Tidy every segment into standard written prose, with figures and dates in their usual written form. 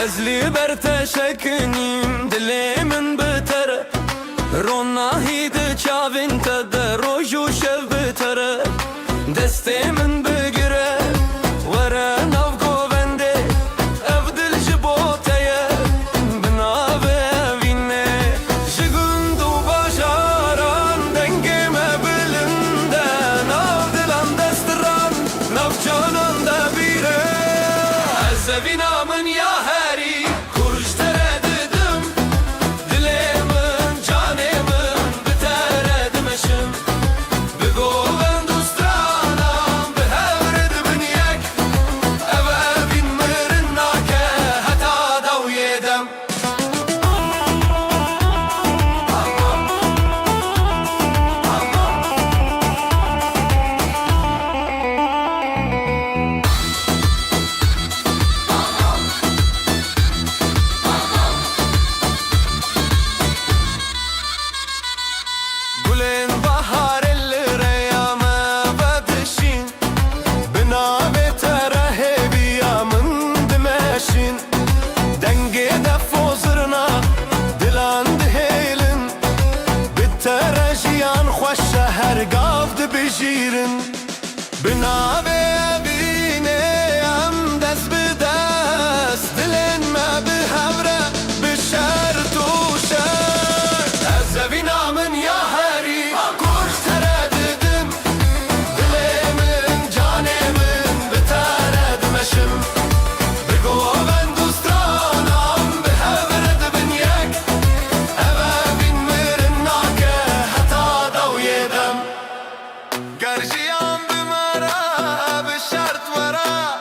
ازلی بر تشکنیم دلی من بتره روناهی ده چاوین تا ده روش و شب بتره دستی من بگیره وره ناو گوونده اف دل جبوتیه بناوه وینه جگند و باشاران دنگم بلنده ناو دلم دستران ناو جانان ده بیره از وینا من یا هری kurş tereddüdüm Dilemin canımın biteredim eşim Bir goven dostranam bir hevredim niyek Eve bin mirin nake hata dav yedem Gülün bahar ellere yama badışın Bina betere hebiyamın dimeşin Denge de fozırna dilandı heylin Bittere jiyan xoş şehir gavdı bejirin Bina bebine am dest bedest Dilenme bihavre bişer tuşer Ez evina min ya heri kurş tereddüdüm Dilemin canımın biteredim eşim Bir goven dostranam bihevredim niyek Eve bin mirin nake hata dav yedem Gerjiyan bimara bişert vera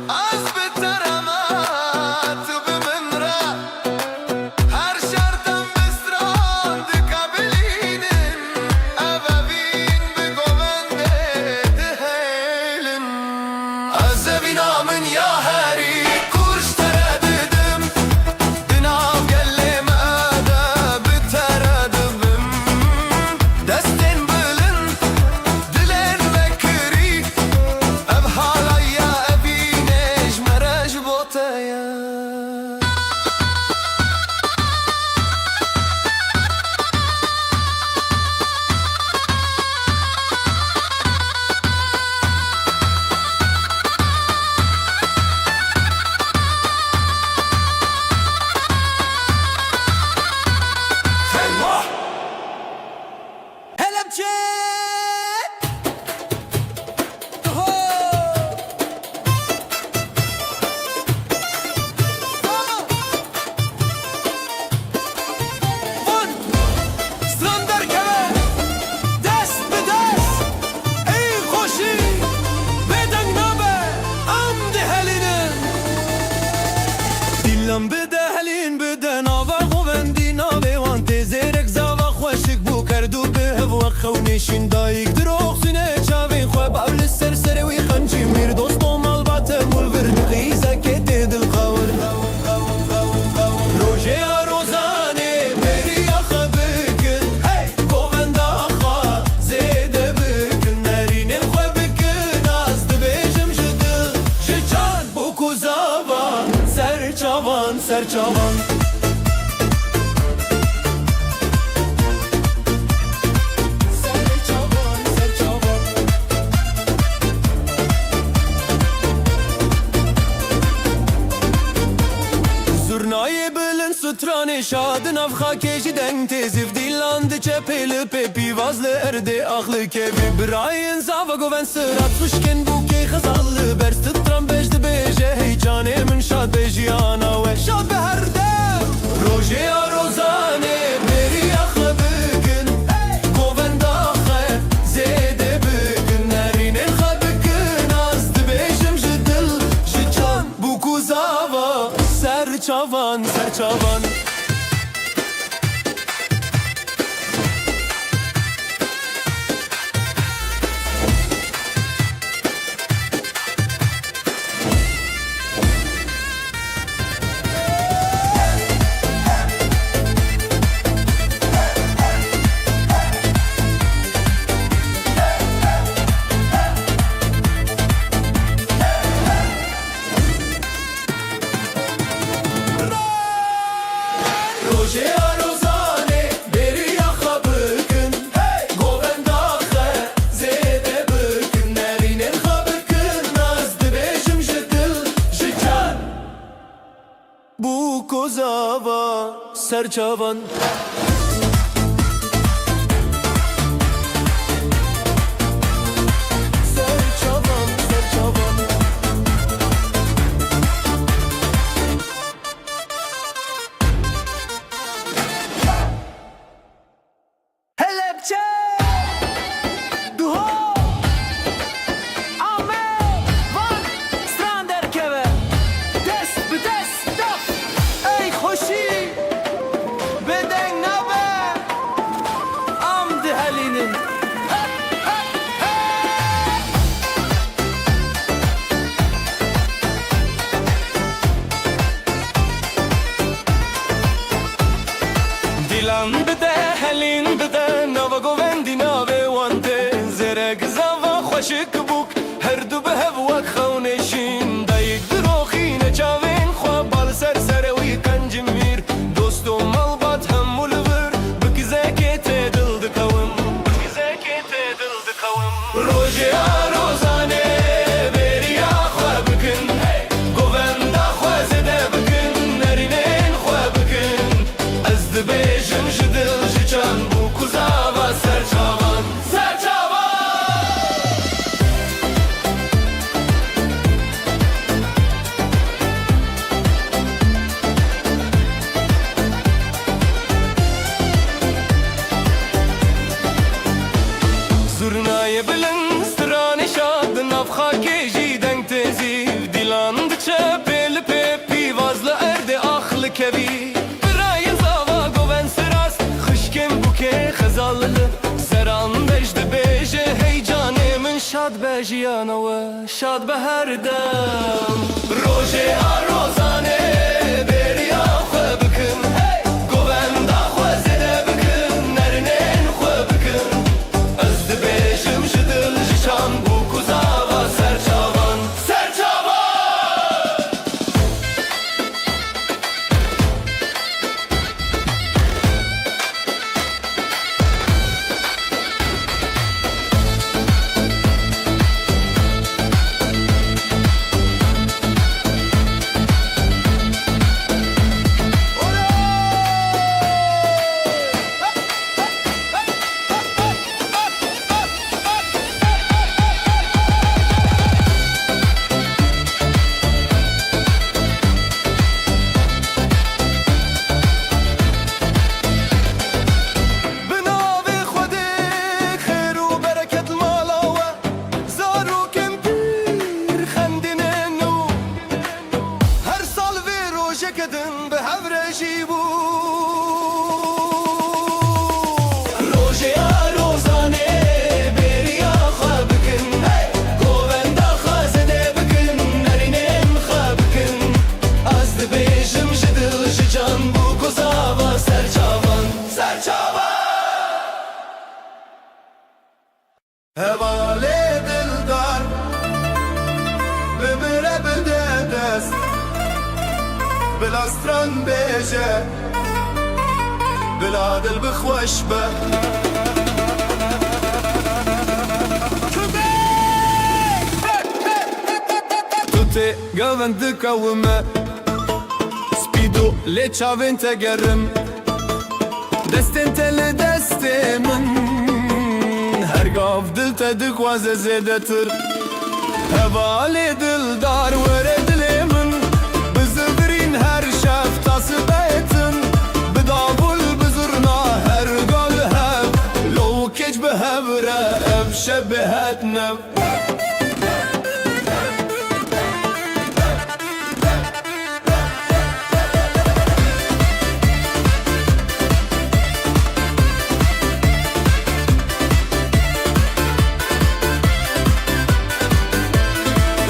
Az biterema tu bimra Her şarttan bistran dikabilinin Eve bin bir govende deheylin Az evina min ya heri kurş tereddüdüm Dinav gellime de biteredim Destin bilin dilen vekri Ev halaya evinej merej botaya Helepçe! Ho! Vun! Strander keve! Dest be dest! Ey koşi! Beden nabe! Am dehelinin! Dilan bedehelin beden ava govendi nabe wan tezerek zava خوشک بو کردو به هوا خونشین دایک دروغ سینه چاوین خواب اول سر وی خنجی میر دوستم البته مول ورد خیزه که دل خور روزه روزانه بری آخه بکن گوونده آخه زیده بکن نرینم خواه بکن از دبیجم جدل جان بو کوزاوان سر چاوان Zurnayı bilin sütranı şadın av hakeşi den tezif dilandı çepeli pepi vazlı erde ahlı kevi Birayın zava goven sırat fışken buke khazallı bers titram bejdi beje heyecanımın şad bejiyana ve şad beherde Roje ya rozane beri aklı bugün goven dahe zede bugün nerinin khabıkın azdı bejim jidil jican bu kuzava ser çavan کزاوا سرچاوان Dilan bide, helin bide, nava govendi nave wante Zerek zava خوشک بوک هر دو به هوک خونشین دایک دروخی نچاوین خواب بال سر سر وی کنج میر دوست و ملبات هم ملور بکزه که تدل دکوم بکزه که تدل دکوم روزی آروزانه بریا خواب بکن گووندا خوازده بکن نرینین خواب بکن از دبیشم جدل جچان بو کزاوا سرچاوان Zurnayı bilin strani şad nafxa keji denk teziv dilan dıça pel pepi vazlı erde ahlı kevi Birayı zava goven siras xışkem buke xazallı Seran bejde beje heyecanımın şad bejiyana ve şad beherdem Roje arozane beriya xwebkin goven da xwezede bikin nerinen xwebkin Beşim şıdıl jişan bu kuzava serçavan serçavan Kedin be havreji bu Roje arozane beriya xwebkin govenda xwezede bikin nerinen xwebkin az dibêjim ji dil ji can bu kuzava serçavan serçavan Hevale dildar bimire bide dest بلا ستران بيجي بلا دل بخوش به توتي قوان دكومه سبيدو ليتشافين تقرم دستين تل دستي من هرقاف دل تدك واز زيدتر هوالي دل دار ورد لي من her şeftası beytin Bidavul bizurna her gal hev Lo keç behevre ev şebehet nev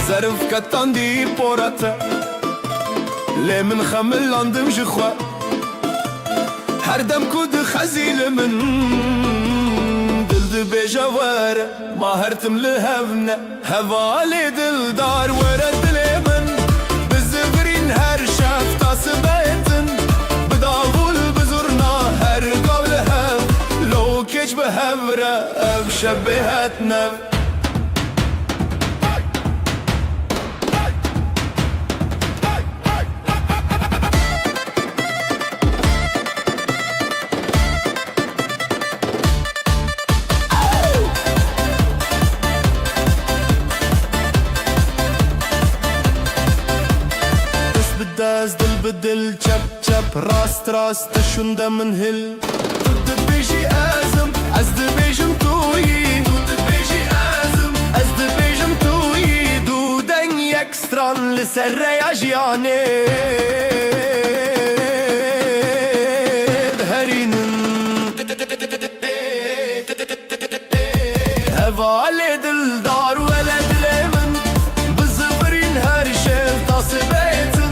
Zarif katan di porata لي من خملاندم جخوا هردم كود خزيل من دل بجوار ما هرتم لهفنا هوالي دل دار ورد لي من بزغرين هر شفتا سبيتن بداول بزرنا هر قول هف لو كيش بهفرة اف شبهتنا بدل چپ چپ راست راست شونده من هل تو دبیجی ازم از دبیجم تویی تو دبیجی ازم از دبیجم تویی دودن یک ستران لسر ریاجیانه هوالي دلدار ولد لمن بزفرين هر شيف تصبيتن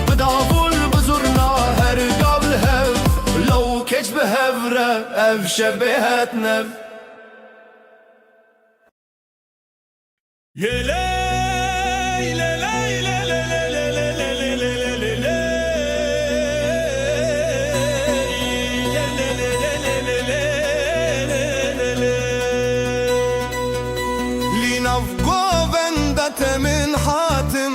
بدافول بزرنا هر قبل هف لو كج بهفرة اف شبهت نف يا ليلى ليلى من حاتم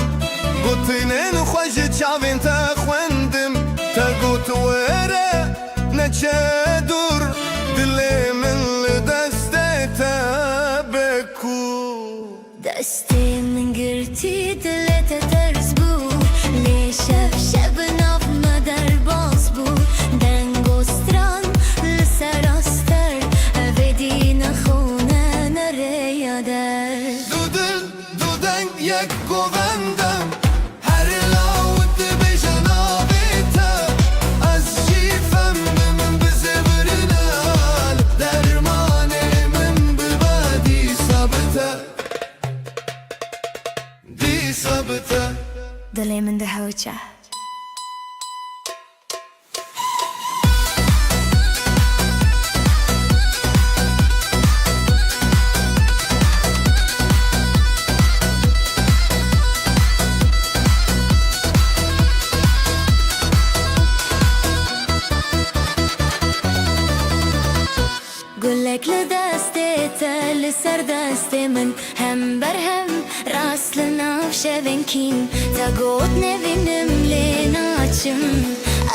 قطنين خوش تشافين تخوندم تقوت ورا نتشادر دلي من لدستي تبكو دستي من قرتي دلي تترزبو ليش شب ناف مدر باسبو دنگو ستران لسراستر افدين خونا نريا در یک گووندم هر لاوت به جنابیته از جیفم من بزبرنال درمان من ببادی ثابته دی ثابته دلي من دهوچه قولك لدستي تل سر دستي من هم برهم راس لناف شبنكين تقود نبينم ليناچم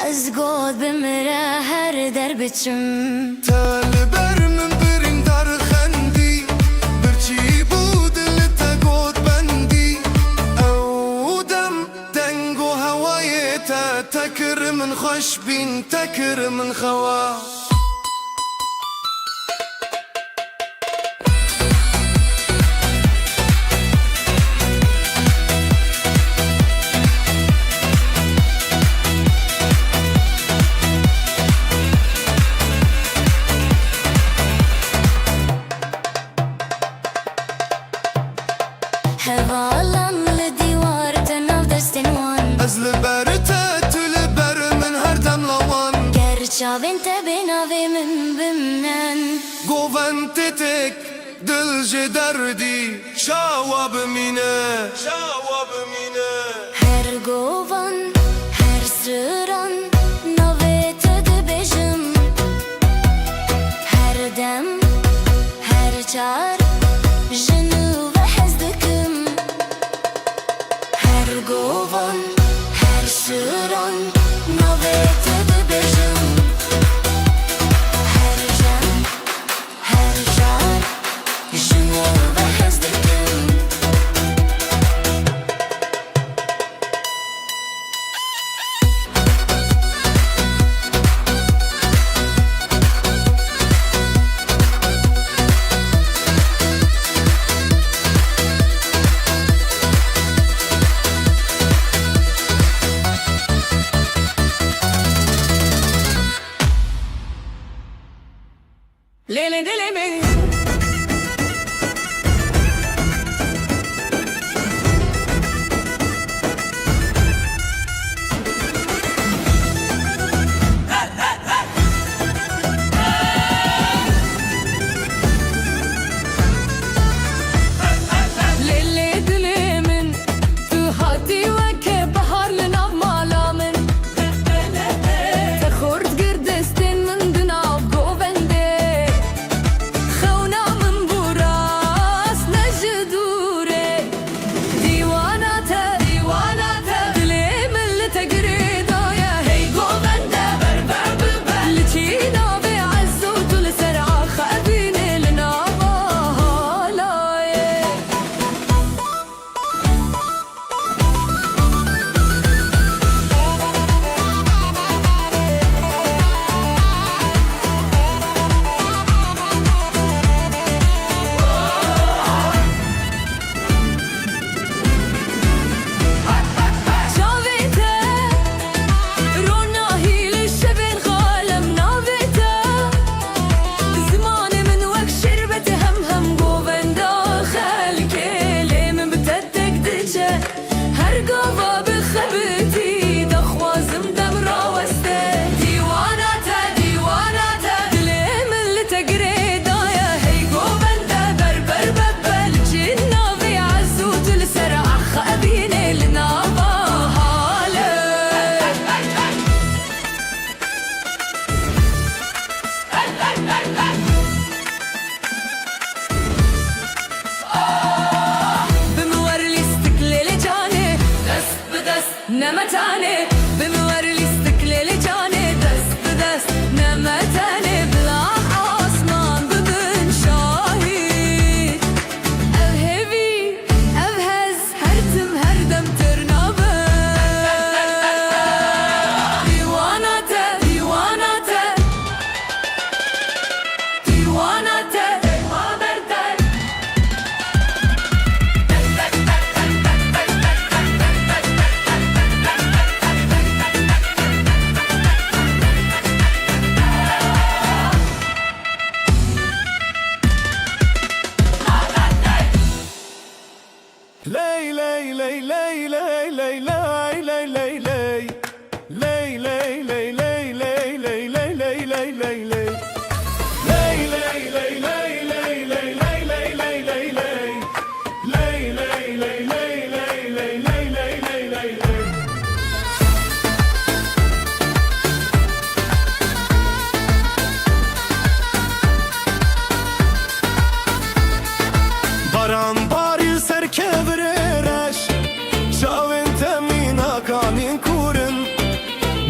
از قود بمرا هر در بچم تل برمن برین در خندی برچی بود لتقود بندی اودم دنگو هوای تا تکر من خوش بین تکر من خوا هوالان لديوار تناف دستين وان از لبرته تو لبر من هر دم لوان گرچاوین تبیناوی من بمنن گوون تتک دل جدردی شاوا بمینه هر گوان هر سران نویت دبیجم هر دم هر چار جنو و حزدکم هر گوان هر سران نویت دبیجم هر جم هر چار جنو و حزدکم نمتانه بمورلی استقلال جانه دست به دست نمتانه بلا آسمان ببن شاهید او هوی او هز هر تم هر دم ترنابه دیواناته دیواناته دیواناته Ley ley ley ley ley ley ley ley ley ley Ley ley ley ley ley ley ley ley ley ley ley Ley ley ley ley ley ley ley ley ley ley ley Ley ley ley ley ley ley ley ley ley ley ley Baran bari serkevreraş Şavin temina kanin kurun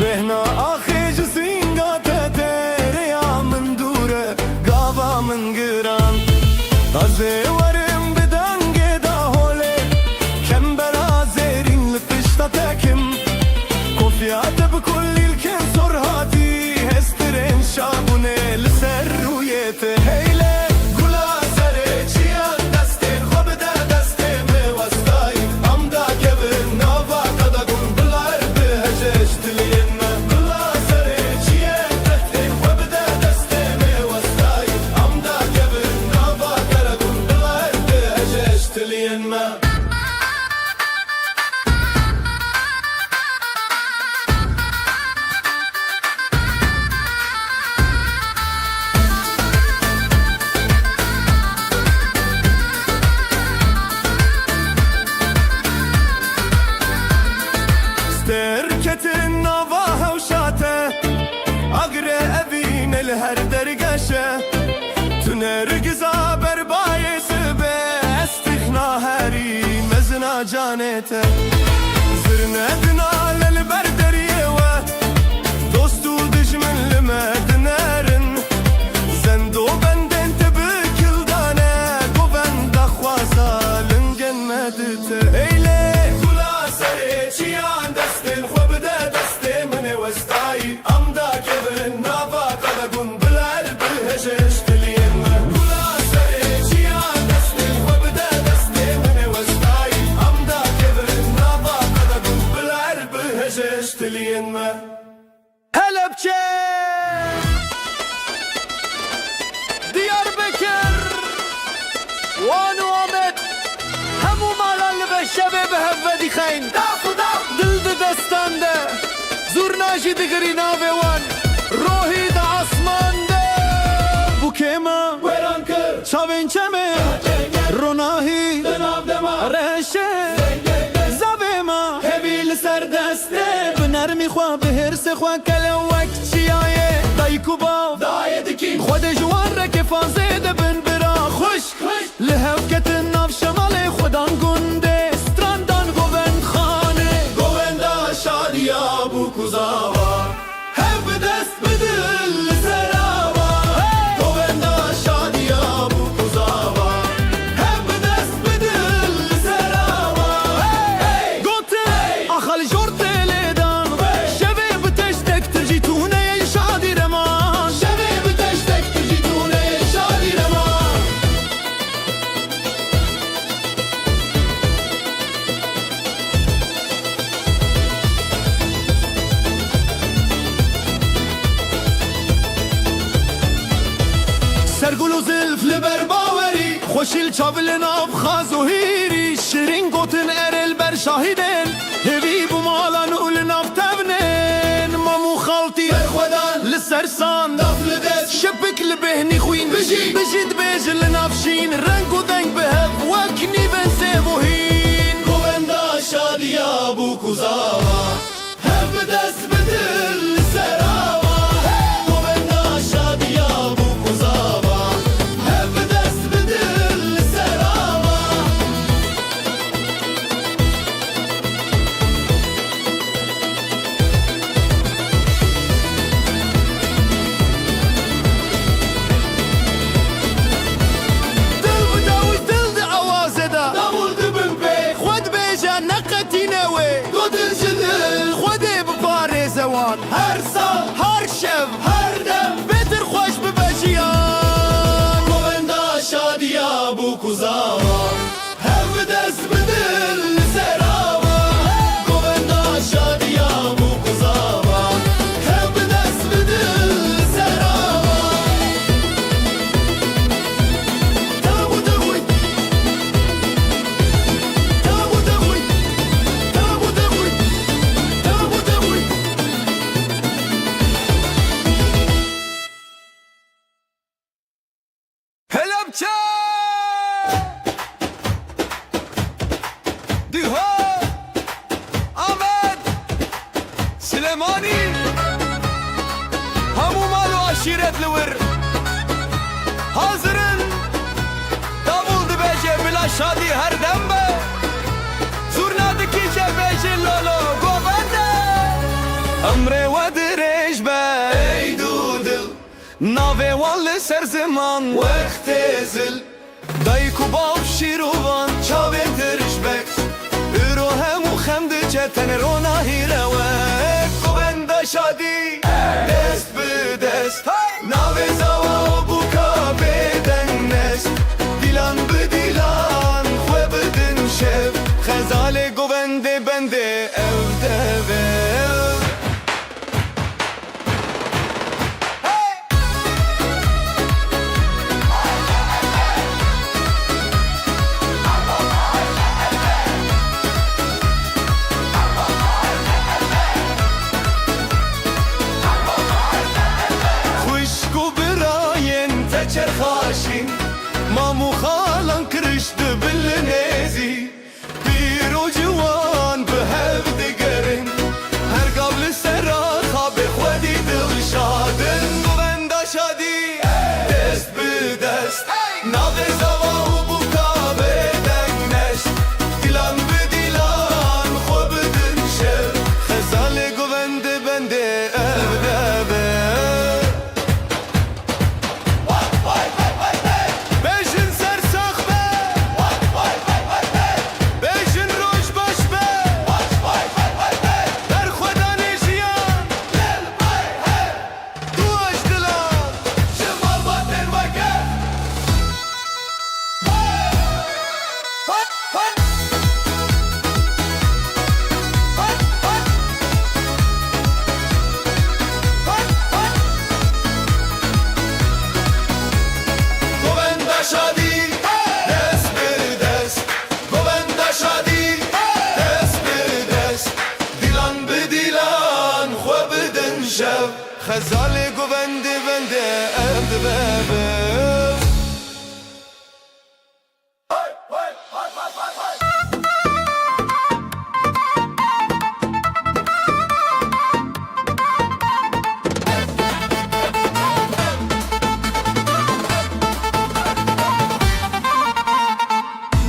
Behna ahic singa tetere ya min dure Gava min giran Taze varim bidange da hole Kembera zerin lifişta tekim Kofiyate bikull ilken sorhati Hestiren şabune liser ruyete Heyle gula sere çiyan destin Khobde destin me vastay Amda kevin nava kada gun Bilar biheşeştiliyin me Gula sere çiyan destin Khobde destin me vastay Amda kevin nava kada gun Bilar biheşeştiliyin me Sterketin nava hevşate Agre evin el her dergeşe Tüner giza berbayesi be Estihna heri mezna canete Zirne dinal el berderiye ve Dostu düşmün limedinerin Zendo benden tebük yıldane Govenda khwaza lingen medite Eyle kula sere çiyan destin Khobde destin mene vestay Amda kevin nava kada gun Bilar biheşeştiliyin me Kula sere çiyan destin Khobde destin mene vestay Amda kevin nava kada gun Bilar biheşeştiliyin me Halepçe Diyarbakır Vanu Ahmet Hemu malal ve şebeb hevvedi khayn Dildi destande Zurnaji digri nave wan Rohi da asmande Bu kema Şavin çeme Ronahi Reşe Zavema Hebil serdeste Bnermi khwa behirse khwa kelewek çiyaye Dayku bav Khwade jwan reke fazede bin bira Khoş Lehevketin nav şemale Khwadan gunde Strandan govend khane Govenda şadiya bu kuzava Hev dest bidil serava Govenda şadiya bu kuzava Hev dest bidil serava Gote Akhal jorte ledan Şeve biteştek tercitune şadi reman Şeve biteştek tercitune şadi reman Sergulu zilf liber baveri Khoşil çavlin ab khazuhiri Şirin gotin erel ber şahiden Hevi bu malan ul naftevnen Mamu khalti berkhodan Lissersan dafl des Şepik libehni khwin Bejid bejil nafşin Rengu denk behev Wakni ben sevuhin Govenda şadiya bu kuzava Hev des bedil serava Govenda şadiya bu kuzava Hev des bedil serava دیها آمد سلیمانی همو مال و عشیرت لور حاضرن داوود بیجه بلا شادی هر دم به زورنا دکیجه بیجه لولو گوبنده امره و درش به ای دودل ناوه وال سر زمان وقت زل دایکو باب شیروان چاوه درش بک ارو همو خمد چتن رو ناهیره و گوبنده شادی دست به دست ناوه زوا بوکا بدن نست دیلان به دیلان خواه بدن شب خزال گوبنده بنده او دوه چرخاشین مامو خالان کرشت بالنازی بیرو جوان به هفت گرن هر قبل سرا خواب خودی دل شادن گووندا شادی دست به دست ناوه زوا و بوکا بدن نشت دیلان به دیلان خوب بدن شب خزال گوونده بنده خزال گوونده بنده ابدبه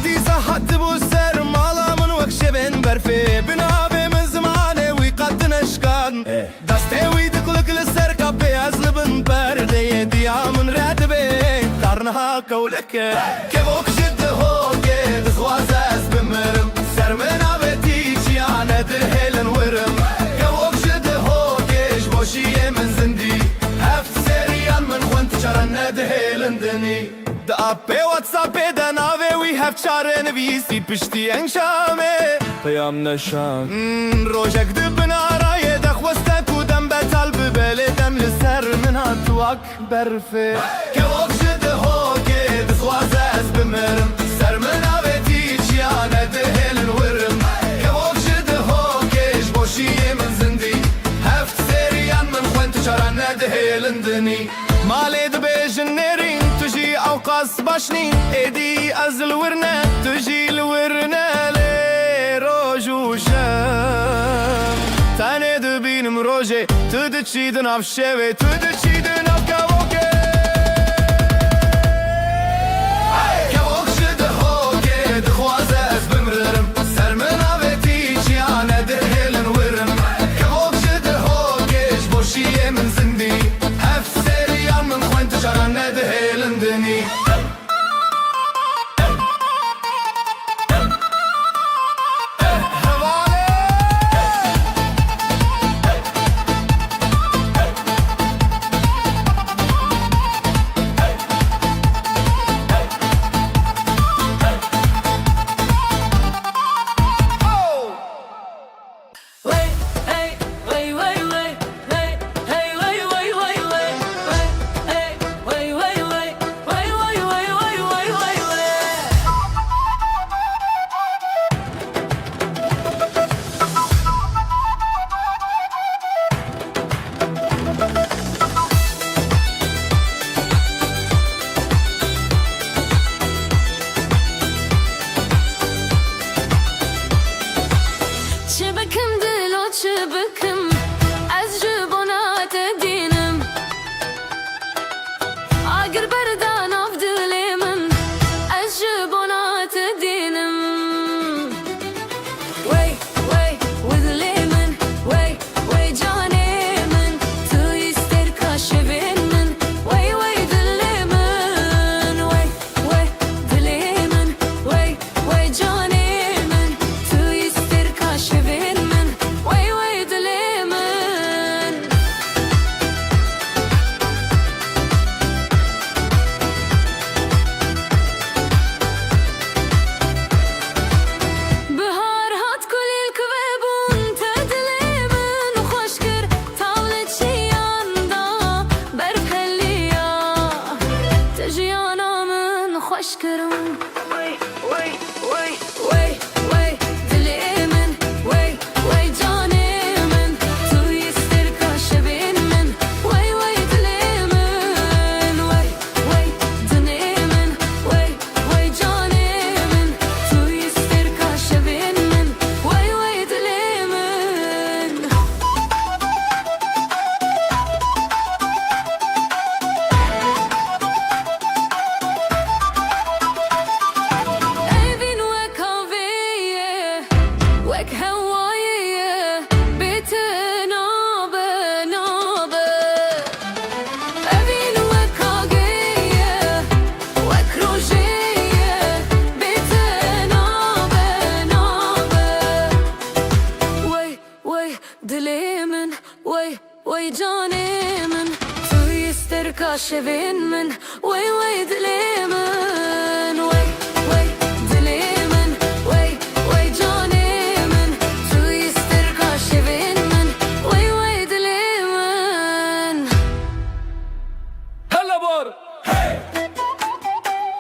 دیزا حد بو سر مالا من وکشه بین برفه بنا به مزمانه وی قد نشکان دسته وی من راد بي دارنها كولك كيفوك جد هوكي دزوازاز بمرم سرمنا بتيجي انا درهيلن ورم كيفوك جد هوكي جبوشي من زندي هفت سريان من خونت شرنا دهيلن دني دابي واتسابي دناوي وي هفت شارن بيسي بشتي انشامي قيام نشام روجك دبنا راي دخوستك ودم بتال ببلدم لسر منها توك برفي كوك جد هوكي دزوازاز بمرم سر منا بتيجي انا دهيلن ورم كوك جد هوكي جبوشي من زندي هفت سريان من خونت شرنا دهيلن دني مالي دبيجن نيرين تجي اوقاس باشنين ايدي ازل ورنا تجي الورنا لي روج وشام تاني دبين مروجي تدتشي دناف شوي تدتشي دناف كاوكي كاوك جد هوكي دخوازاز بمرم سر منا بتيجي انا دهيلن ورم كاوك جد هوكي جبوشي من زندي هف سريان من خوين تجارنا دهيلن دني وك هوايه بتنابه نابه أبين وك عقيه وك روجيه بتنابه نابه وي دلي من وي جاني من تو يستركا شبين من وي دلي من وي دلي من وي جاني من تو يستركا شبين من وي دلي من هلا بور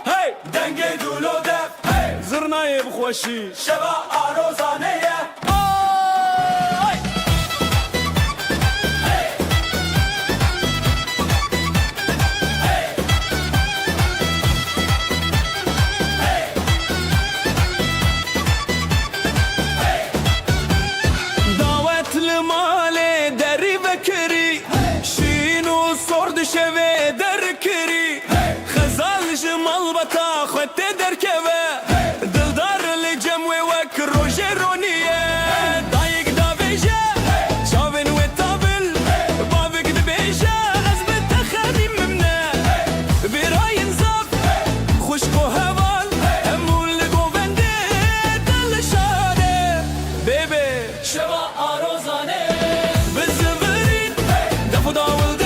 هی دنگ دولو دف زرنای بخوشی شبا آروزانه شوه در کری خزال جمال بتا خود در کبه دلدار لجمع وک روژ رونیه دایک دا بیجه چاون و تابل باوک دا بیجه از بتخریم ممنه برای انصاف خوشک و هوال همون لگو بنده دل شاره بیبی شبا آروزانه بزورین دفو داول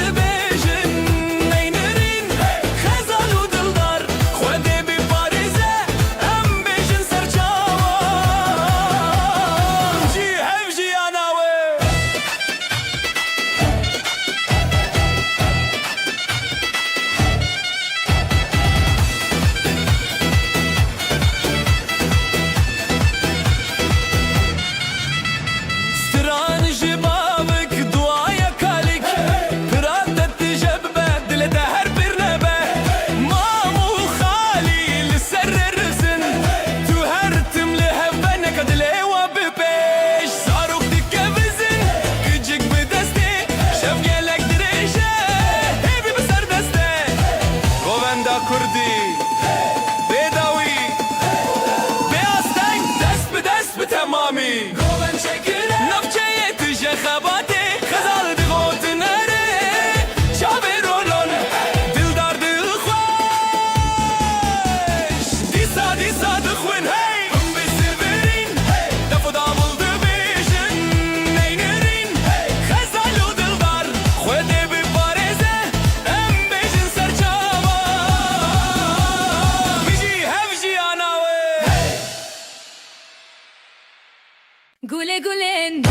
Gule gulen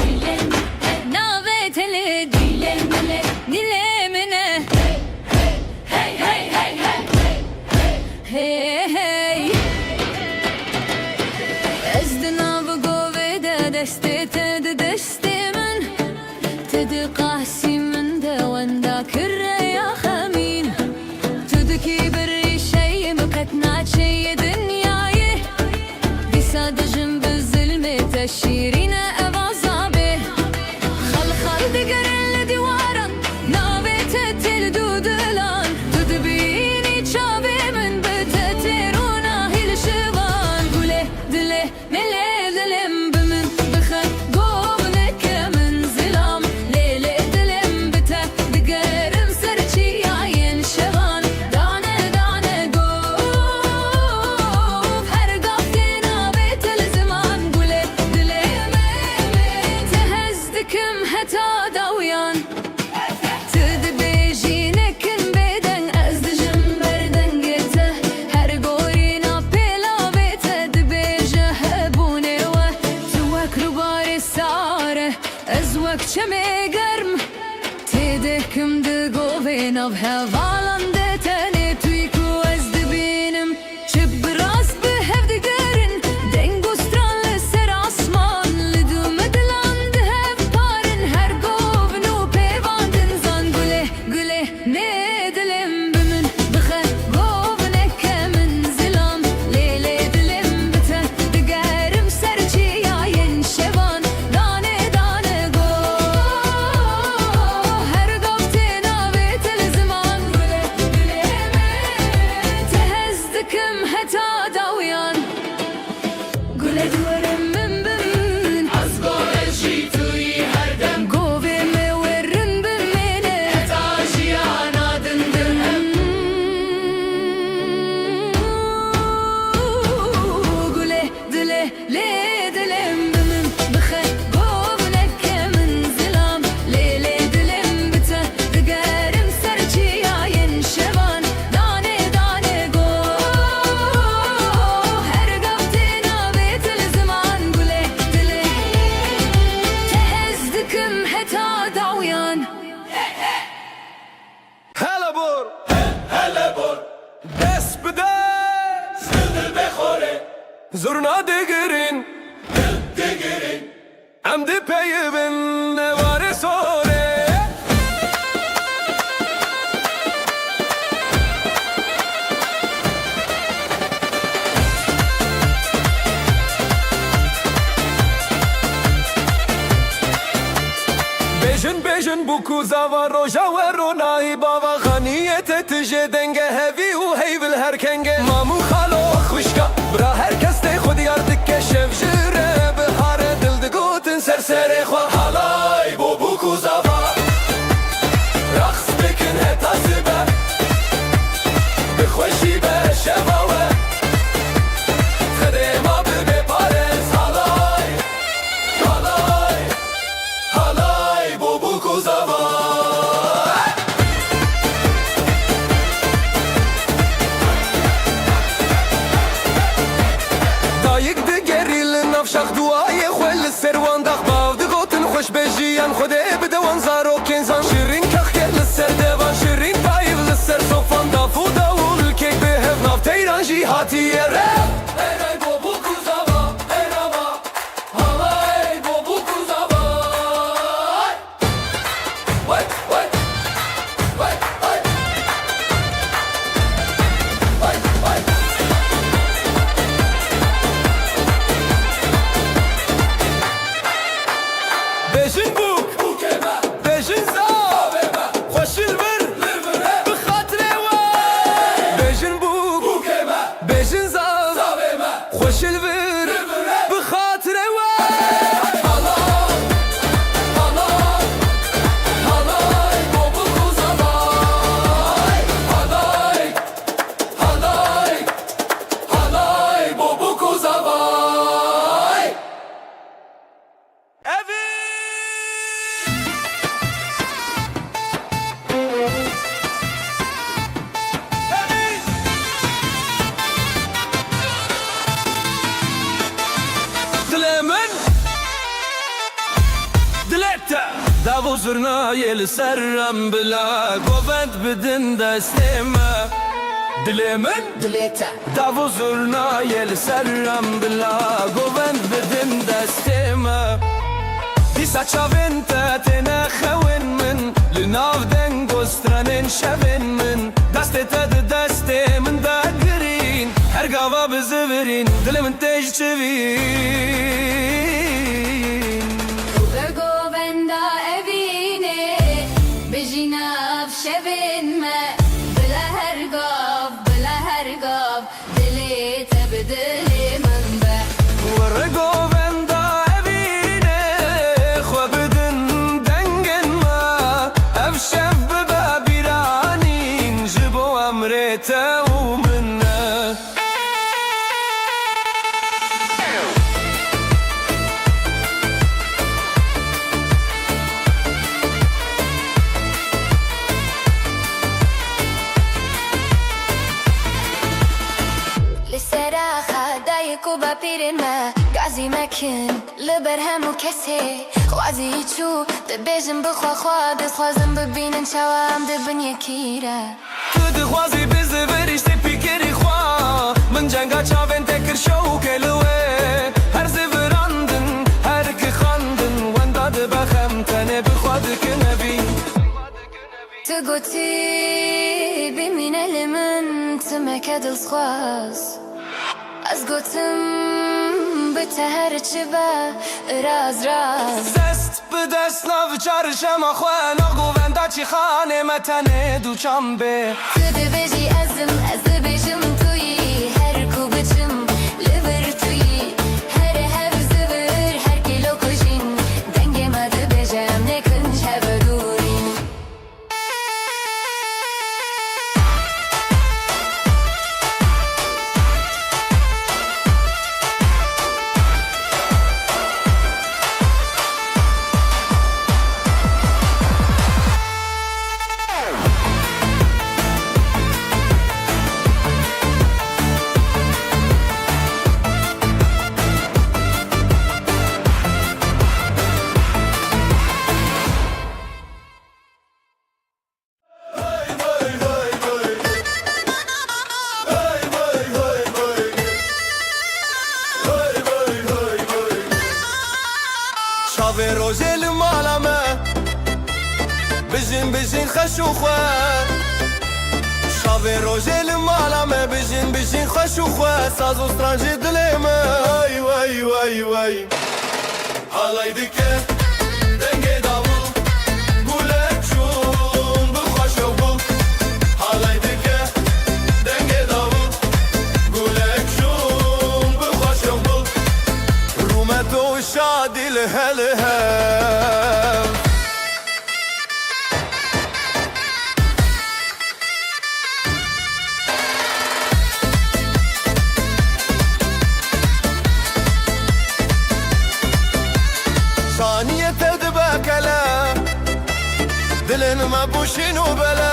navet hele dilemine hey ezdina bu govede destete de destimin tedi qasimin de wanda kirre ya khamin tudki bir şey mukatna şey dünyayı bisadjim bizilme teşirin Çeme germ tedekim de goven av havalande tane tuyku az de benim çibras be hevde gerin dengo stranle ser asman lidum edland hev parin her govnu pevandin zan gule ne dilim bimin bxe govne kemin zilam lele dilim bite de gerim serçi yayen şevan زرنا دقرين ام دي پیبن نوار سوره بيجن بوكو زاوا روجا وروناي بابا غنيت تجي دنگه هفي وهي بالهركنگه مامو خالو خوشكا برا هركس تي خود ياردك كشف جره بهار دل دقوتن سرسري خوا هالاي بو بوكو زاوا رقص بكن هتا زبا بخوشي بشباوه خدي ما ببي بارز هالاي هالاي هالاي بو بوكو زاوا شخ دوای خول سروان دخ باو دگوتن خوش بجیان خوده بدوان زارو کنزان شیرین کخ کل سر دوان شیرین پایو لسر صفان دافو داول کک به هف ناف تیران جی هاتی رب ایرای بو بوکو زاوا ایراما هالای بو بوکو زاوا وای وای وای وای وای وای بيجن بوك بيجن زاب خوش البر بخاطري وين بيجن بوك بيجن زاب خوش البر بخاطري وين هالاي هالاي هالاي بو بوكو زاباي هالاي هالاي هالاي بو بوكو زاباي داو زرنا يل سرم بلا قوبند بدن دستما دلمن دليتا داو زرنا يل سرم بلا قوبند بدن دستما ديسا چاوينتا تنخوين من لناف دنگوسترانين شوين من دستتا دسته من داقرين هرقاوا بزورين دلمن تيج چوين شبين ما بلا هرقاف بلا هرقاف دلي تبدلي منبع ورقو بندا ابيني خو بدن دنگن ما افشف ببابيرانين جبو امريتا ومنا كوبا بيرن ما قازي مكن لبرهم وكسي خوازي يشو دبيجن بخوا خوا دخوازن ببينن شوام دبن يكيرا تد خوازي بزبريش تبيكري خوا من جنگا چاوين تكر شو كلوه هر زبراندن هر که خاندن ونداد بخم تنه بخواد كنبي تقوتي بمين المن تمكد الخواز از گوتم به تهر چبا راز دست به دست نو چارشم خواه نگو وندا چی خانه متنه دو چنبه تده بجی از بجم توی هر کو بچم لبر توی هر هف زبر هر کلو کشین دنگ مده بجم نکن شب دورین شافي روجي المعلمة بجن خشوخوة شافي روجي المعلمة بجن خشوخوة سازو سترانجي دليمة واي واي واي واي هالاي دكة دنگي دابو قولك شون بخوشو بو هالاي دكة دنگي دابو قولك شون بخوشو بو رومتو شادي لهلها ثانية تدبكلا دلن ما بوشين وبلا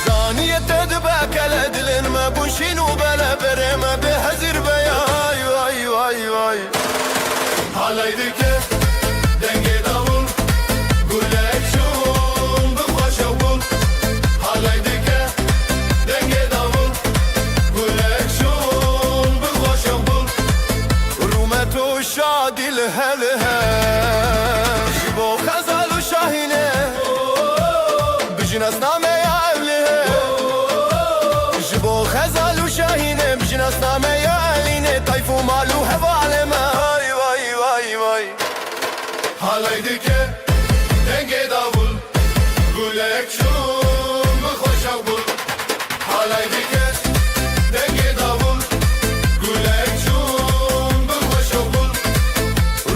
ثانية تدبكلا دلن ما بوشين وبلا بريمة بهزر بيا واي واي واي واي هالاي دكة دنگي داول قولك شون بخوشو بول هالاي دكة دنگي داول قولك شون بخوشو بول رومتو شادي لهلها جبو خزال وشاهينه بجناس نامه يا أهلها جبو خزال وشاهينه بجناس نامه يا أهلينه طيفو مالو هوا علمه واي واي واي واي هالاي دكه دنگي داول قولك شون بخوشو بول هالاي دكه دنگي داول قولك شون بخوشو بول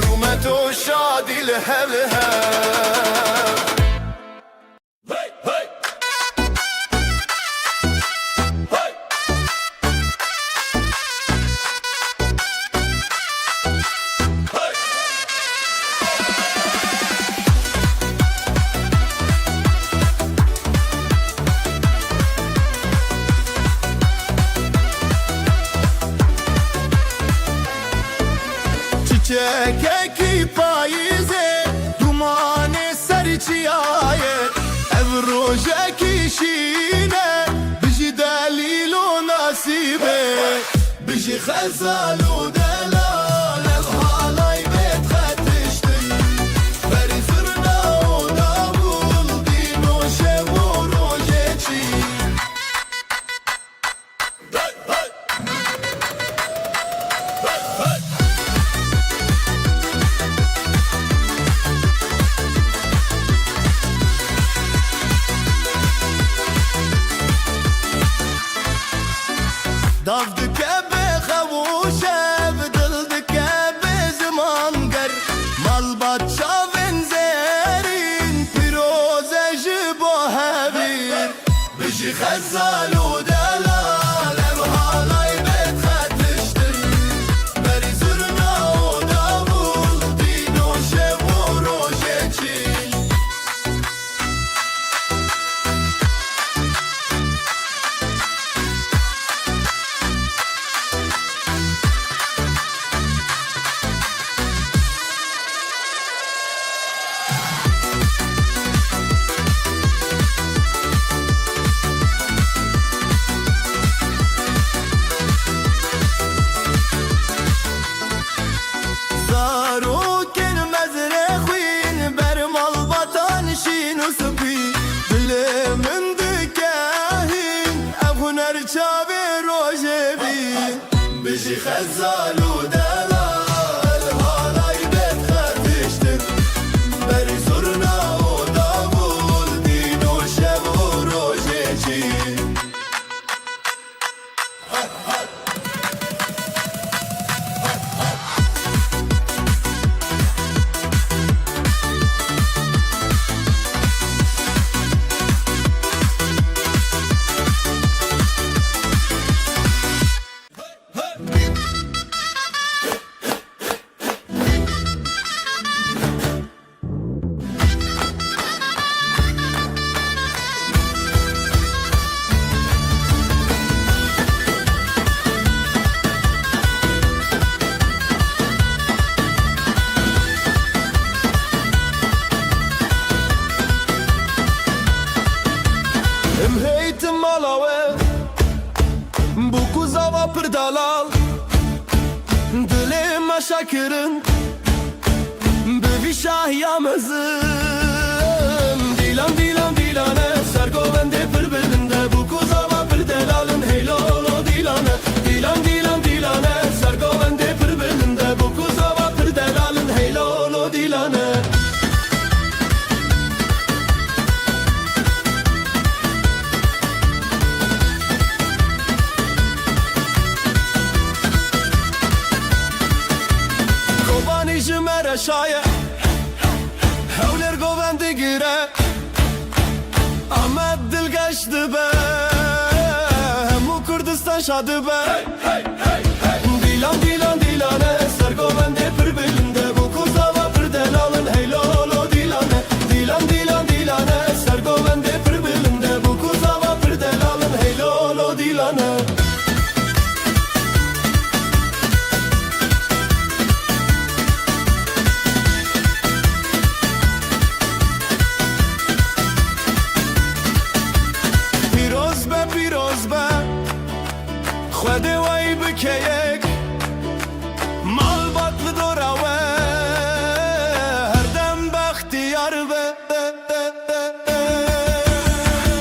رومتو شادي لهلها Çiçek payizê dumanê serî çiyaye ev rojekî şîne bijî delîl û nasîbê bijî xezal û delal ev halay bêt xetiştin berî zirna û davul dîn û şev û rojê çî Dav dike be xewuşe bi dil dike be ziman ger malbat çavên zerîn pîroze ji bo hevîr bijî xezal û delal ev halay bêt xetiştin berî zirna û davul dîn û şev û rojê çî bijî xezal û delal halay bêt xetiştin berî zurna û davul dîn û şev û rojê çî dalal Dilê me şekirin şahiya mezin Dilan dilan dilane Sergovende pır belinde Bu kuzava pır delalın Hey lolo dilane Dilan dilan dilane Sergovende pır belinde Bu kuzava pır delalın Hey lolo dilane Kobani jimere şaye Hevler govendi gire Ahmet Dilgeç dibe Hemu Kürdistan şadı be Dilan dilan dilane Sergovende pır belinde Bu kuzava pır delalın Hey lolo dilane Dilan dilan dilane Sergovende pır belinde Bu kuzava pır delalın Hey lolo dilane پیروز به خود وای بکیک مال باطل دوراوه هر دم بختیار به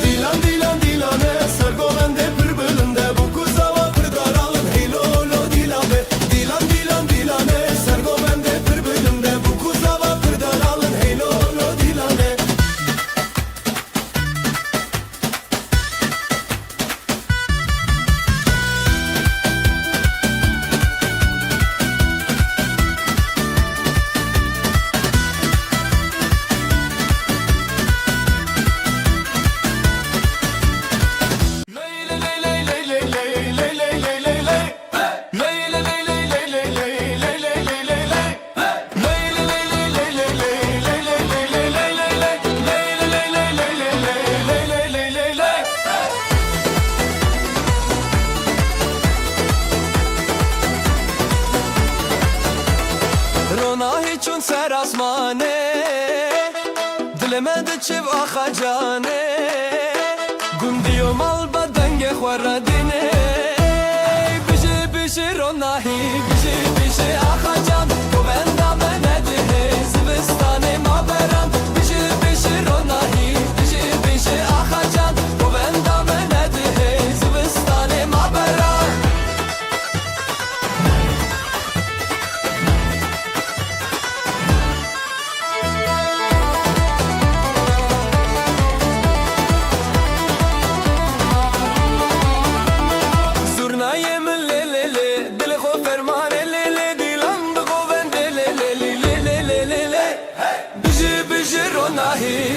دیلان دیلان دیلانه سرگولنده پر بلنده bu kuzava پر daralın hey lolo dilane Dilan dilan dilane Sergovende پر bölümde bu kuzava پر daralın hey lolo dilane Ronahi çun ser asmane Dileme de çev ahacane Gundiyo mal badenge khwaradine Bişi bişi ronahi Bişi bişi ahacan Govenda menedihe Zivistane maberan Bişi bişi ronahi Bişi bişi ahacan Govenda menedihe Zivistane maberan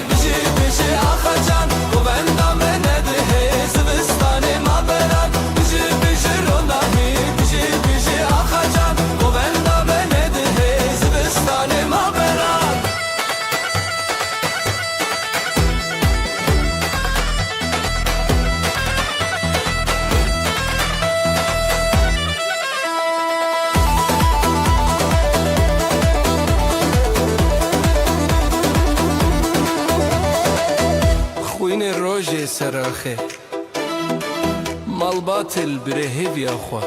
Bişi bişi ahacan Govenda menedihe Zivistane maberan Bişi bişi ronahi Bişi bişi ahacan Govenda menedihe Zivistane maberan خوین روژ سراخه مال باطل بره بیا خوا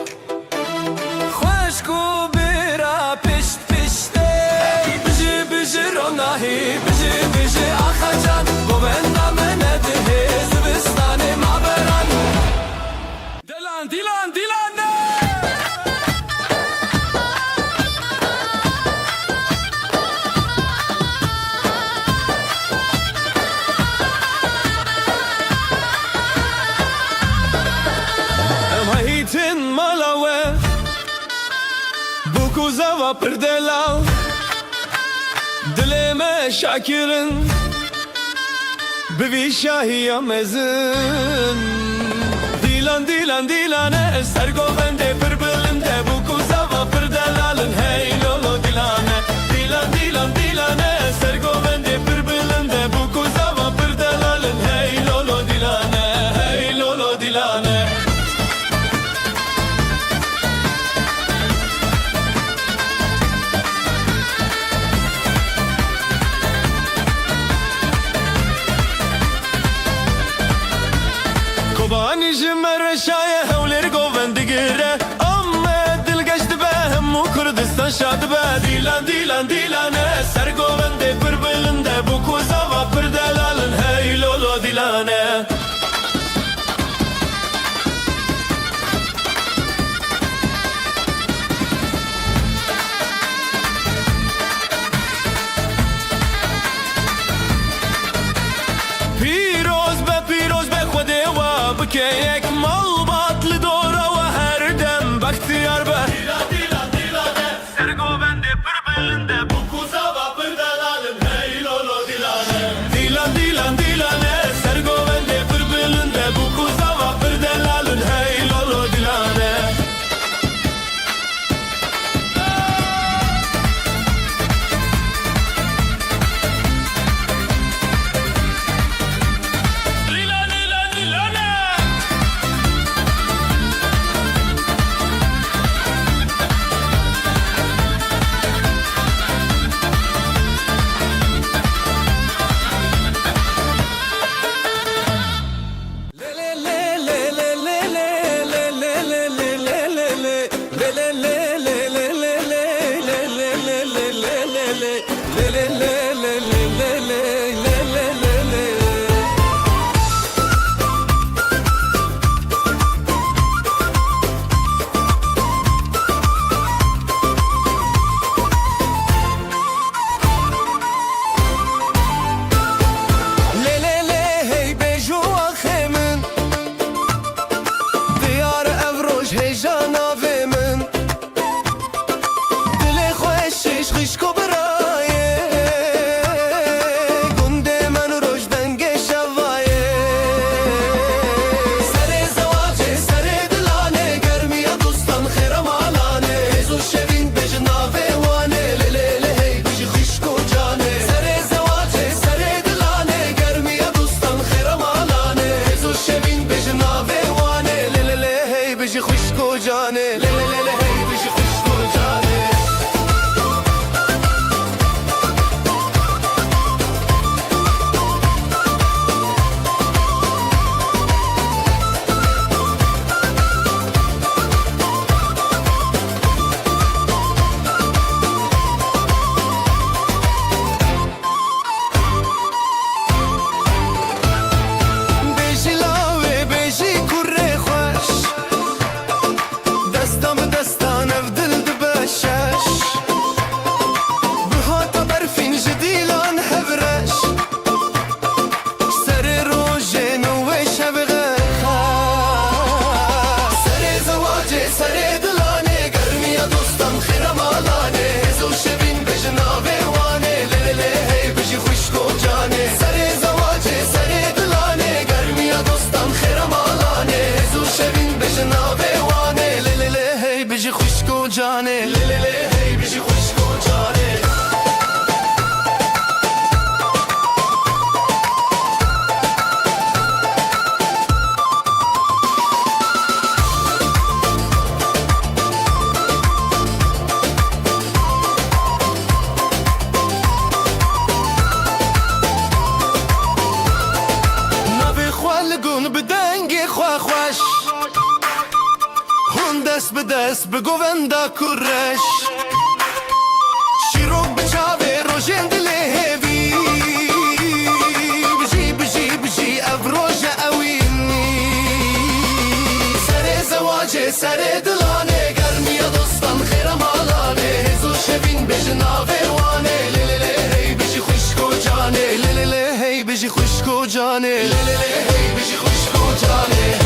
خوشکو برا پشت پشته بجی بجی روناهی بجی بجی آخجان گووندا منده زبستان مابران دلان دیلان دیلان نه Malawe Bu kuzava pırdelav Dileme şakirin Bivi şahiya mezin Dilan dilan dilane Sergovende pır bölümde Bu kuzava pırdelalın Hey lolo dilane Dilan dilan dilane Sergovende pır bölümde Bu kuzava pırdelalın Hey lolo dilane Hey lolo dilane Kobani jimere şaye hevleri govendi gire Ahmet Dilgeç dibe hemu Kürdistan şadı be Dilan dilan dilane Sergovendi یک مال باطل دوره و هر دم بختیار به Dilane Sergovende pırbelinde bu kuzava pırdalalım hey lolo dilane Dilane sergovende pırbelinde bu kuzava pırdelalın hey lolo dilane Dilane hey beju ahemin Diyar evroj hejan avemin Dile خوشش خشکو برایه گنده من روش دنگ شوایه سر زواجه سر دلانه گرمی دوستان خیرم آلانه زو شوین بجناوه وانه لیلی هی بجی خشکو جانه سر زواجه سر دلانه گرمی دوستان خیرم آلانه زو شوین بجناوه وانه لیلی هی بجی خشکو جانه لیلی هی بجی خشکو جانه بیشی لاوه بیشی کره خوش دستم دستان افدل دبشش بهاتا برفین جدیلان هفرش سر روژه نوه شب غخش سر زواجه سر دلانه گرمی دوستان خیرم آلانه زو شبین بجناوه وانه لیلی هی بجی خوشکو جانه سر زواجه سر دلانه گرمی دوستان خیرم آلانه زو شبین بجناوه وانه لیلی هی بجی خوشکو جانه لیلی هی بجی خوشکو جانه نبی خوالگون بدنگی خواه خوش هون دست به دست به گووندا کرش شیروک بچاوه روژن دلی هیوی بجی افروژ اوینی سر زواجه سر دلانه گرمی دوستان خیرم آلانه زو شبین بجناوه وانه لیلی هی بجی خوشکو جانه لیلی هی بجی خوشکو جانه لیلی هی بجی خوشکو جانه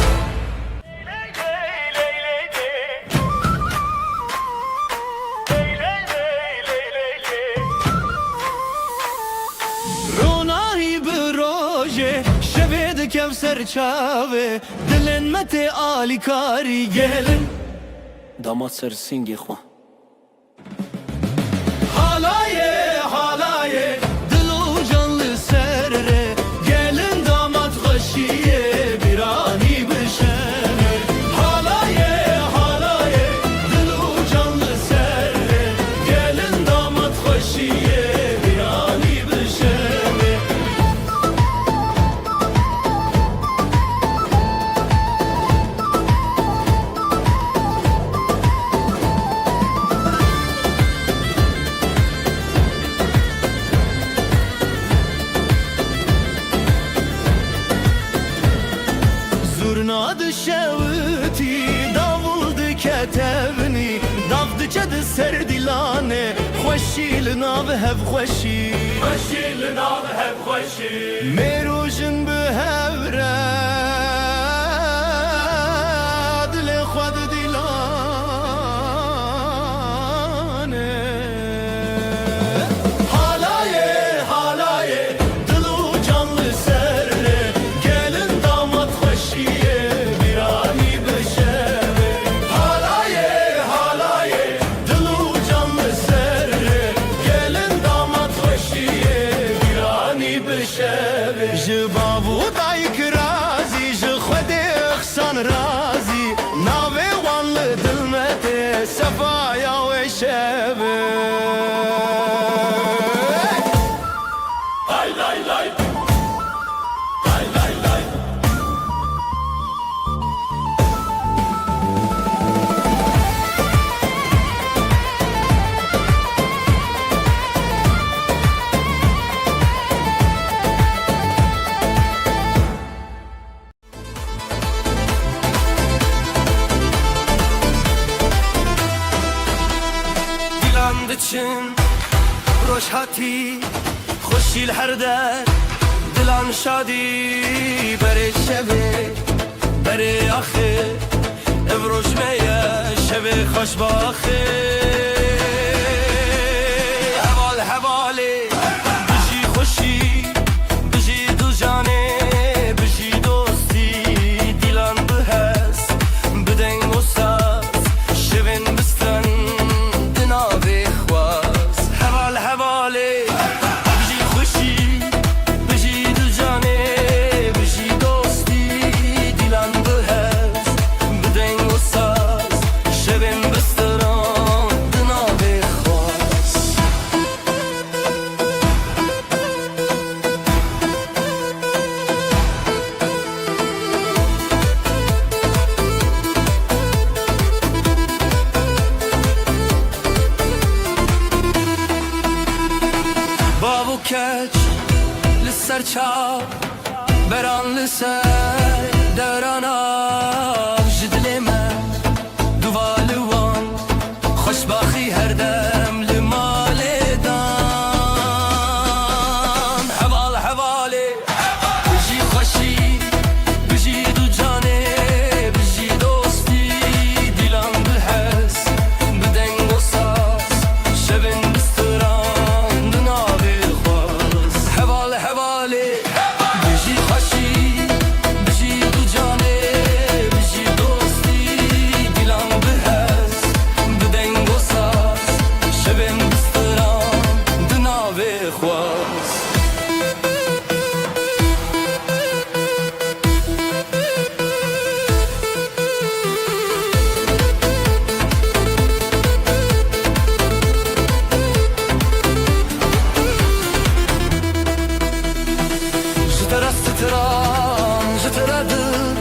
رونایی بروژه شوید کفسر چاوه دلن مت آلی کاری گلن داماد سر سینگی خواه حالایه دلو canlı serre gelin damat hoşiye bir ani bişene halaye dilo canlı serre gelin damat hoşiye bir ani bişene Zurnadı şevti, davuldu ketevni Davdı cadı serdilane Xoşil nav hev xoşi Hoşil nav hep hoşil Merujin bu hevre روش هاتی خوشی هر در دلان شادی بره شبه بره آخه افروش میه شبه خوش باخه حوال حواله بجی خوشی بجی دو جانه بجی دوستی دیلان بهست بدن و ساز شبن بستن دناوی خواست حوال حواله بجی خوشی بجی دو جانه بجی دوستی دیلان بهست بدن و ساز شبن بستن دناوی خواست بابو کچ لسر چاو بران لسر دوران آب جدل من دوالوان خوشباخی هر دم لمال دان حوال حواله بجی خوشی بجی دو جانه بجی دوستی دیلان بحس بدن و ساز شبن بستران دناوی خواست حوال حواله بجی خوشی بجی دو جانه بجی دوستی دیلان بحس بدن و ساز شبن بستران دناوی خواست جترا ستران جترا دل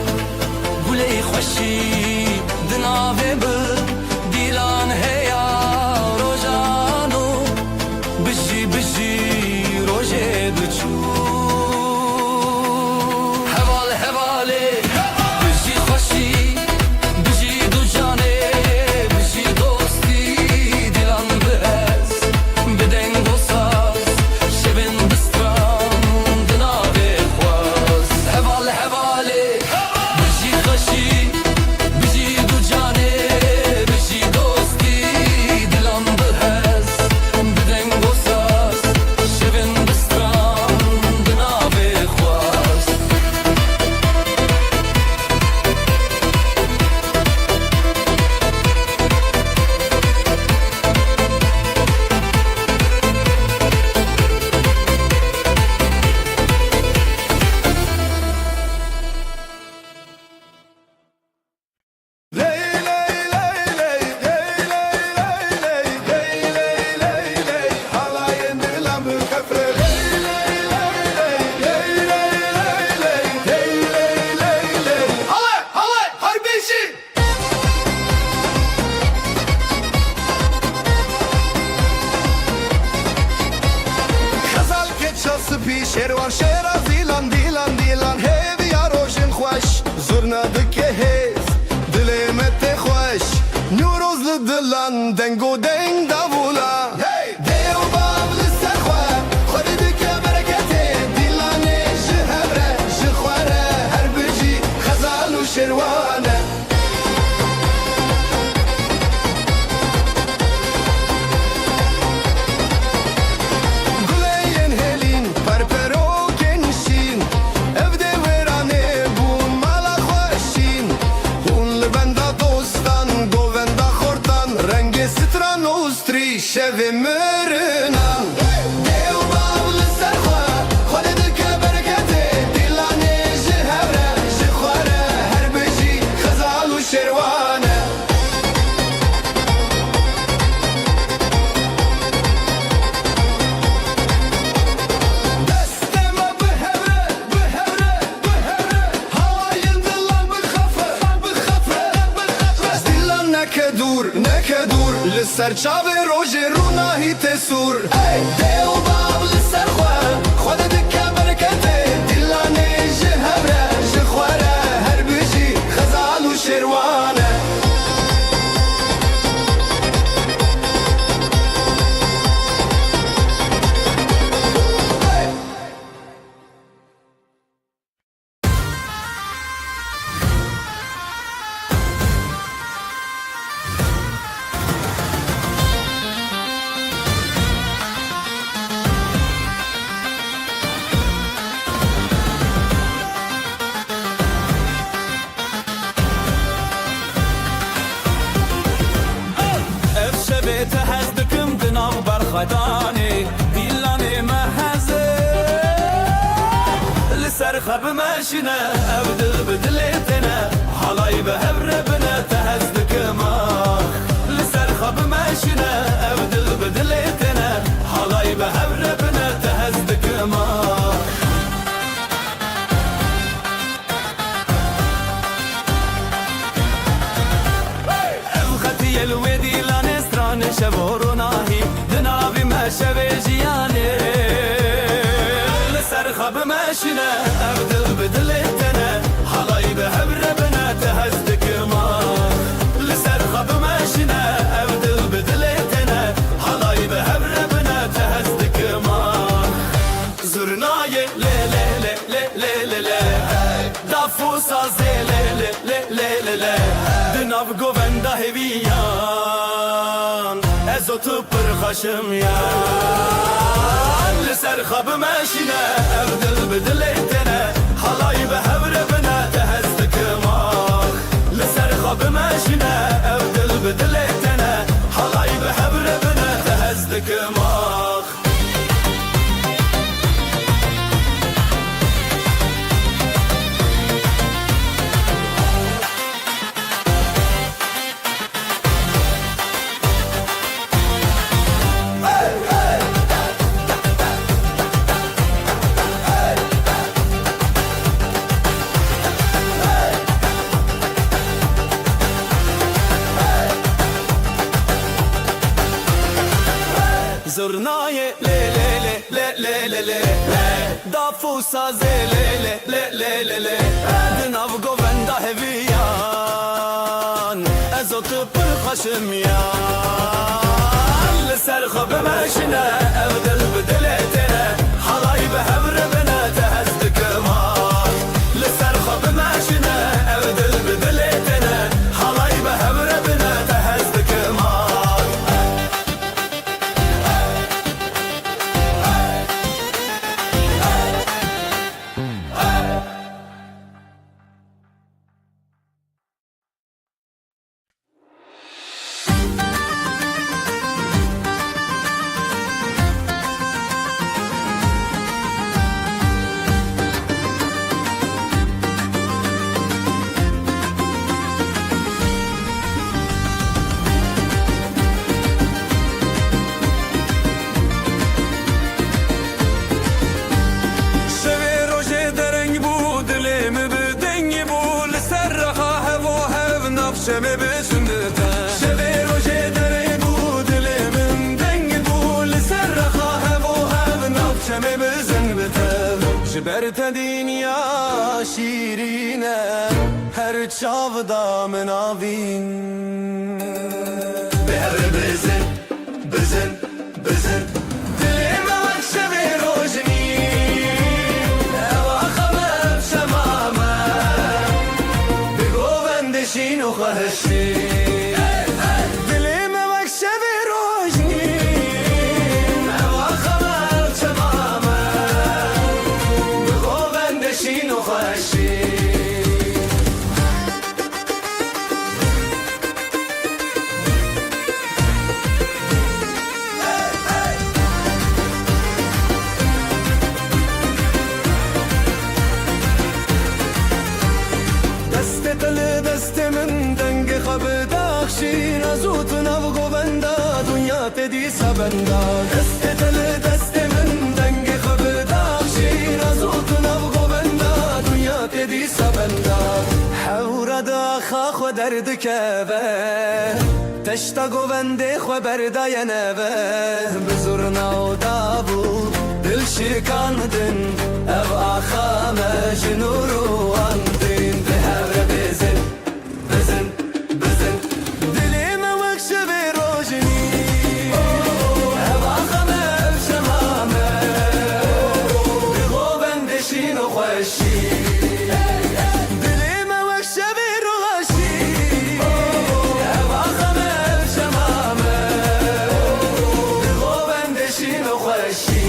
گلی خوشی دناوی بر دیلان هیا روزانو بجی بجی روزه بچو حوال حواله بجی خوشی بجی دو جانه بجی دوستی دیلان بهز بدن و ساز شبن بستران دناوی خواست حوال حواله بجی خوشی بجی دو جانه بجی دوستی دیلان بهز بدن و ساز شبن بستران دناوی خواست شێروان شێرە دیلان دیلان دیلان هێوی یا ڕۆژن خۆش زۆر نەدکێ هێز دلێ me tê xweş نوروز li dilan deng û deng davûla dêw bav li ser xwe xwedî dike bereketê dîlanê ji hevre ji xwe re her bijî xezal û şêrwan e guleyên hêlîn perperokên şîn ev dê wêranê bûn mala xweşîn hûn li benda dostan govenda xortan rengê stran û strî şevê mirinan dêw bav li ser xwe xwedî dike bereketê dîlanê ji hevre ji xwe re her bijî xezal û şêrwan e destê me bihevre bihevre bihevre hawayên dilan bixefe bixefe bixefe dilan neke dûr li ser çavê rojê rûnahî tê sûr dêw bav li ser xwe xwedî dike bereketê dîlanê ji hevre ji xwe re her bijî xezal û şêrwan e بماشنا أبدل بدلتنا حلاي بهبربنا تهزدك ماخ لسرخة بماشنا أبدل بدلتنا حلاي بهبربنا تهزدك ماخ أبختي الودي لا نسران شبورناهي دنابي ما شبه جياني لسرخة بماشنا أبدل بدلتنا حلاي بهبربنا تهزدك ماخ لسرخة بماشنا أبدل بدلتنا حلاي بهبربنا تهزدك ماخ زرناي لي لي لي لي لي لي دافوسا زي لي لي لي لي لي دناف گووندا هویان ازوتو پر خشم یان لسر خب ماشینا ابدل بدلتنا حلاي بهبربنا تهزدك ماخ لسر خب ماشینا ابدل بدلتنا حلاي بهبربنا تهزدك ماخ زرناي لي لي لي لي لي لي دافوسا زي لي لي لي لي لي دناف گووندا هویان ازوت پر خشم یان لسر خب ماشنا ابدل بدلتنا حلاي بهبربنا تهزدك ماخ لسر خب ماشنا ابدل بدلتنا حلاي بهبربنا تهزدك ماخ شمه بسندتا شبه روشه دره بود لمن دنگ بول سرخا هبو هب ناب شمه بزنبتا جبرت دنیا شیرینه هر چاودا مناوین به هر بزن بزن بزن دلم وقت شبه روشنی شینو خواهشی دلی موک شب روشنی نوا خبر چمامه بگو بند شینو خواهشی دست تل دست من دنگ خب داخشین ازوت نو گووندا دنیا تدی سبندا دست تل دست من دنگ خب داخشین ازوت نو گووندا دنیا تدی سبندا حورا داخا خو درد کبه تشتا گوونده خو بردا ینبه بزرنا و دابو دل شکاندن او آخا مجنورو اندین به هر بزن بزن بزن دلی موک شبه روشنی او آخا مجمامه بگو بندشین و خوشی دلی موک شبه روشنی او آخا مجمامه بگو بندشین و خوشی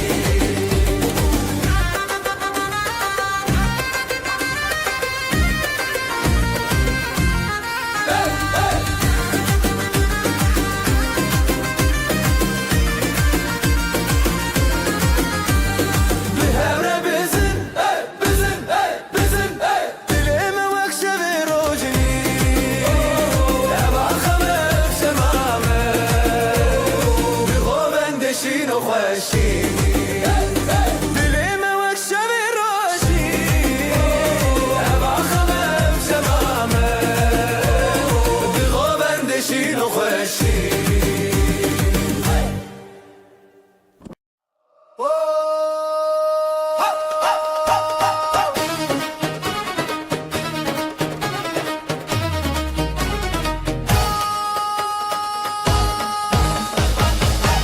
خوشی دلم وقت شب راشی ابا خمم زمامه دغو بندشین و خوشی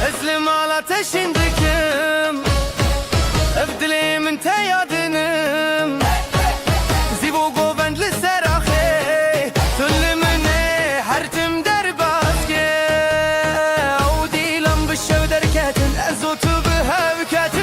اسلم على تشندكم ابدلي من تيادنم زيبو قوبند للسراخي تلمني حرتم درباسكي عودي لم بالشو دركاتن ازوت بها بكاتن